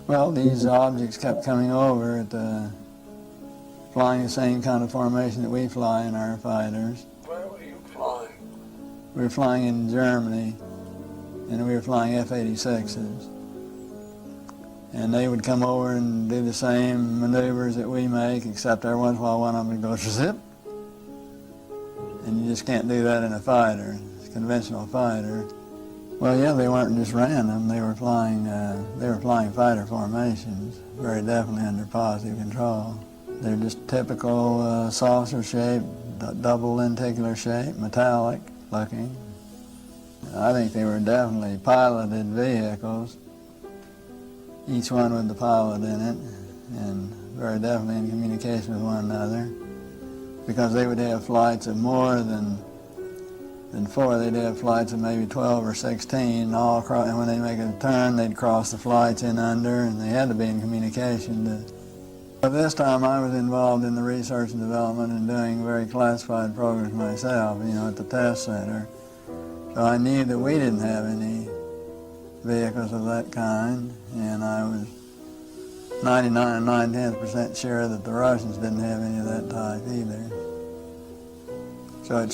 Well, these objects kept coming over at flying the same kind of formation that we fly in our fighters. Where were you flying? We were flying in Germany, and we were flying F-86s. And they would come over and do the same maneuvers that we make, except every once in a while one of them would go zip. And you just can't do that in a fighter, a conventional fighter. Well, yeah, they weren't just random. They were flying fighter formations, very definitely under positive control. They're just typical saucer shape, double lenticular shape, metallic looking. I think they were definitely piloted vehicles, each one with the pilot in it, and very definitely in communication with one another, because they would have flights of more than 4. They'd have flights of maybe 12 or 16 all across, and when they make a turn, they'd cross the flights in under, and they had to be in communication. But this time I was involved in the research and development and doing very classified programs myself, at the test center. So I knew that we didn't have any vehicles of that kind, and I was 99 9/10% sure that the Russians didn't have any of that type either. So at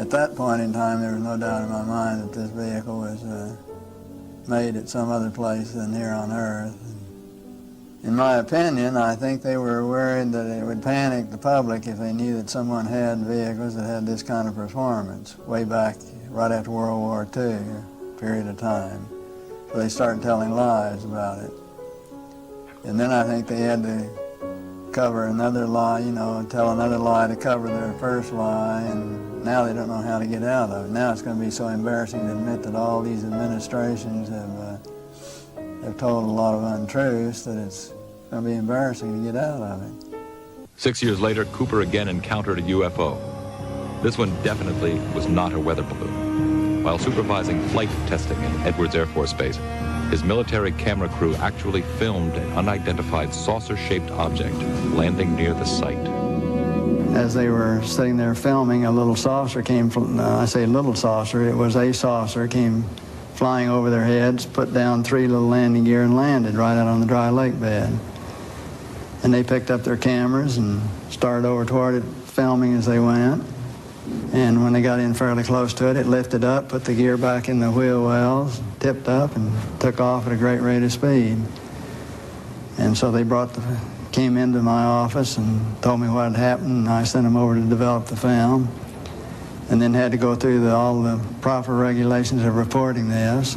that point in time, there was no doubt in my mind that this vehicle was made at some other place than here on Earth. In my opinion, I think they were worried that it would panic the public if they knew that someone had vehicles that had this kind of performance way back right after World War II, a period of time. So they started telling lies about it. And then I think they had to cover another lie, tell another lie to cover their first lie, and now they don't know how to get out of it. Now it's going to be so embarrassing to admit that all these administrations have told a lot of untruths that it's going to be embarrassing to get out of it. 6 years later, Cooper again encountered a UFO. This one definitely was not a weather balloon. While supervising flight testing in Edwards Air Force Base, his military camera crew actually filmed an unidentified saucer-shaped object landing near the site. As they were sitting there filming, a little saucer came from, I say little saucer, it was a saucer, came flying over their heads, put down 3 little landing gear and landed right out on the dry lake bed. And they picked up their cameras and started over toward it, filming as they went. And when they got in fairly close to it, it lifted up, put the gear back in the wheel wells, tipped up, and took off at a great rate of speed. And so they came into my office and told me what had happened, and I sent them over to develop the film. And then had to go through all the proper regulations of reporting this,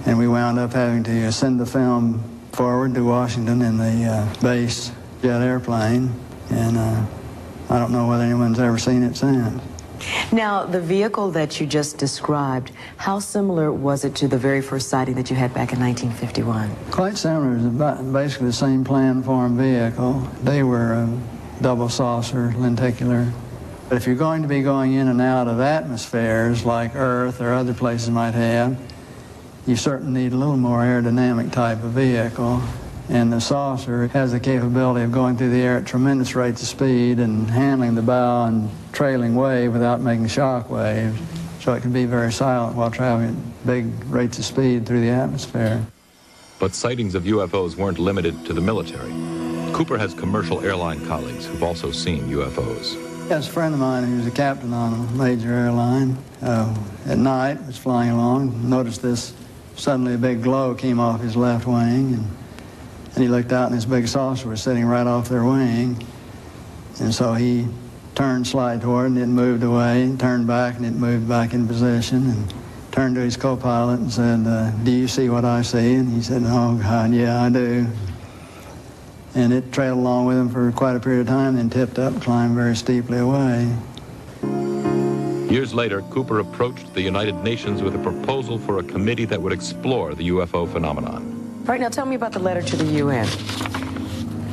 and we wound up having to send the film forward to Washington in the base jet airplane, and I don't know whether anyone's ever seen it since. Now, the vehicle that you just described, how similar was it to the very first sighting that you had back in 1951? Quite similar. It was basically the same plan-form vehicle. They were double saucer, lenticular. But if you're going to be going in and out of atmospheres like Earth or other places might have, you certainly need a little more aerodynamic type of vehicle. And the saucer has the capability of going through the air at tremendous rates of speed and handling the bow and trailing wave without making shock waves. So it can be very silent while traveling at big rates of speed through the atmosphere. But sightings of UFOs weren't limited to the military. Cooper has commercial airline colleagues who've also seen UFOs. Yes, a friend of mine who was a captain on a major airline at night was flying along, noticed this, suddenly a big glow came off his left wing, and he looked out and this big saucer was sitting right off their wing. And so he turned, slide toward, and it moved away, turned back, and it moved back in position, and turned to his co-pilot and said, do you see what I see? And he said, oh, God, yeah, I do. And it trailed along with him for quite a period of time, then tipped up, climbed very steeply away. Years later, Cooper approached the United Nations with a proposal for a committee that would explore the UFO phenomenon. Right, now tell me about the letter to the UN.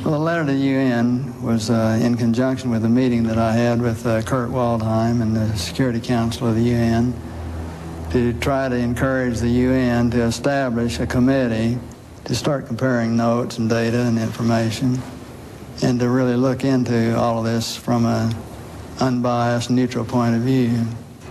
Well, the letter to the UN was in conjunction with a meeting that I had with Kurt Waldheim and the Security Council of the UN to try to encourage the UN to establish a committee to start comparing notes and data and information and to really look into all of this from an unbiased, neutral point of view.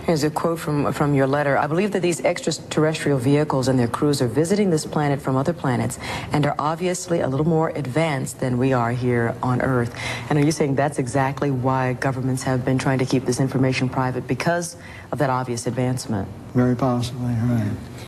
Here's a quote from your letter. I believe that these extraterrestrial vehicles and their crews are visiting this planet from other planets and are obviously a little more advanced than we are here on Earth. And are you saying that's exactly why governments have been trying to keep this information private, because of that obvious advancement? Very possibly, right.